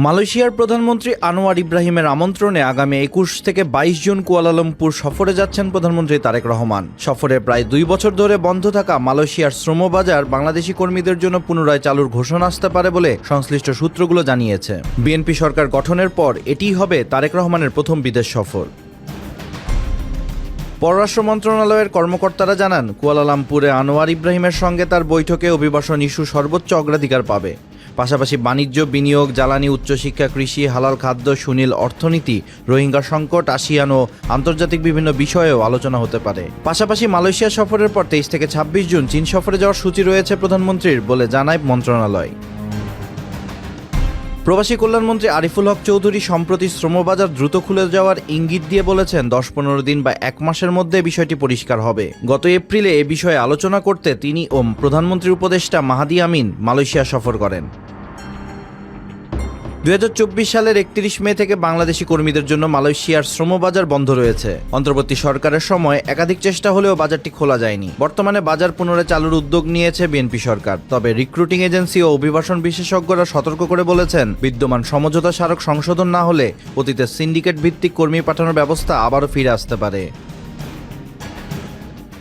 মালয়েশিয়ার প্রধানমন্ত্রী আনোয়ার ইব্রাহিমের আমন্ত্রণে আগামী ২১ থেকে ২২ জুন কুয়ালালামপুর সফরে যাচ্ছেন প্রধানমন্ত্রী তারেক রহমান। সফরে প্রায় ২ বছর ধরে বন্ধ থাকা মালয়েশিয়ার শ্রমবাজার বাংলাদেশি কর্মীদের জন্য পুনরায় চালুর ঘোষণা আসতে পারে বলে সংশ্লিষ্ট সূত্রগুলো জানিয়েছে। বিএনপি সরকার গঠনের পর এটিই হবে তারেক রহমানের প্রথম বিদেশ সফর। পররাষ্ট্র মন্ত্রণালয়ের কর্মকর্তারা জানান, কুয়ালালামপুরে আনোয়ার ইব্রাহিমের সঙ্গে তার বৈঠকে অভিবাসন ইস্যু সর্বোচ্চ অগ্রাধিকার পাবে। পাশাপাশি বাণিজ্য, বিনিয়োগ, জ্বালানি, উচ্চশিক্ষা, কৃষি, হালাল খাদ্য, সুনীল অর্থনীতি, রোহিঙ্গা সংকট, আসিয়ান ও আন্তর্জাতিক বিভিন্ন বিষয়েও আলোচনা হতে পারে। পাশাপাশি মালয়েশিয়া সফরের পর ২৩ থেকে ২৬ জুন চীন সফরে যাওয়ার সূচি রয়েছে প্রধানমন্ত্রীর বলে জানায় মন্ত্রণালয়। প্রবাসী কল্যাণমন্ত্রী আরিফুল হক চৌধুরী সম্প্রতি শ্রমবাজার দ্রুত খুলে যাওয়ার ইঙ্গিত দিয়ে বলেছেন, ১০-১৫ দিন বা ১ মাসের মধ্যে বিষয়টি পরিষ্কার হবে। গত এপ্রিলে এ বিষয়ে আলোচনা করতে তিনি ও প্রধানমন্ত্রীর উপদেষ্টা মাহাদি আমিন মালয়েশিয়া সফর করেন। ২০২৪ সালের ৩১ মে থেকে বাংলাদেশি কর্মীদের জন্য মালয়েশিয়ার শ্রমবাজার বন্ধ রয়েছে। অন্তর্বর্তী সরকারের সময় একাধিক চেষ্টা হলেও বাজারটি খোলা যায়নি। বর্তমানে বাজার পুনরায় চালুর উদ্যোগ নিয়েছে বিএনপি সরকার। তবে রিক্রুটিং এজেন্সি ও অভিবাসন বিশেষজ্ঞরা সতর্ক করে বলেছেন, বিদ্যমান সমঝোতা স্মারক সংশোধন না হলে অতীতের সিন্ডিকেট ভিত্তিক কর্মী পাঠানোর ব্যবস্থা আবারও ফিরে আসতে পারে।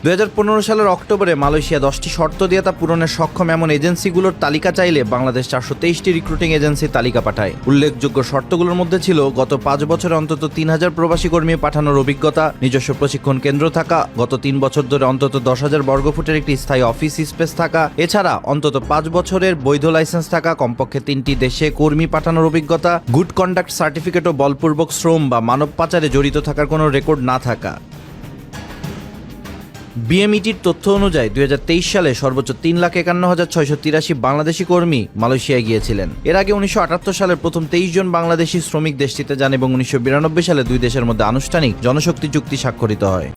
২০১৫ সালের অক্টোবরে মালয়েশিয়া ১০টি শর্ত দিয়ে তা পূরণের সক্ষম এমন এজেন্সিগুলোর তালিকা চাইলে বাংলাদেশ ৪২৩টি রিক্রুটিং এজেন্সির তালিকা পাঠায়। উল্লেখযোগ্য শর্তগুলোর মধ্যে ছিল গত ৫ বছরে অন্তত ৩,০০০ প্রবাসী কর্মী পাঠানোর অভিজ্ঞতা, নিজস্ব প্রশিক্ষণ কেন্দ্র থাকা, গত ৩ বছর ধরে অন্তত ১০,০০০ বর্গফুটের একটি স্থায়ী অফিস স্পেস থাকা, এছাড়া অন্তত ৫ বছরের বৈধ লাইসেন্স থাকা, কমপক্ষে ৩টি দেশে কর্মী পাঠানোর অভিজ্ঞতা, গুড কন্ডাক্ট সার্টিফিকেট ও বলপূর্বক শ্রম বা মানব পাচারে জড়িত থাকার কোনো রেকর্ড না থাকা। বিএমইটির তথ্য অনুযায়ী ২০২৩ সালে সর্বোচ্চ ৩,৫১,৬৮৩ বাংলাদেশি কর্মী মালয়েশিয়ায় গিয়েছিলেন। এর আগে ১৯৭৮ সালের প্রথম ২৩ জন বাংলাদেশি শ্রমিক দেশটিতে যান এবং ১৯৯২ সালে দুই দেশের মধ্যে আনুষ্ঠানিক জনশক্তি চুক্তি স্বাক্ষরিত হয়।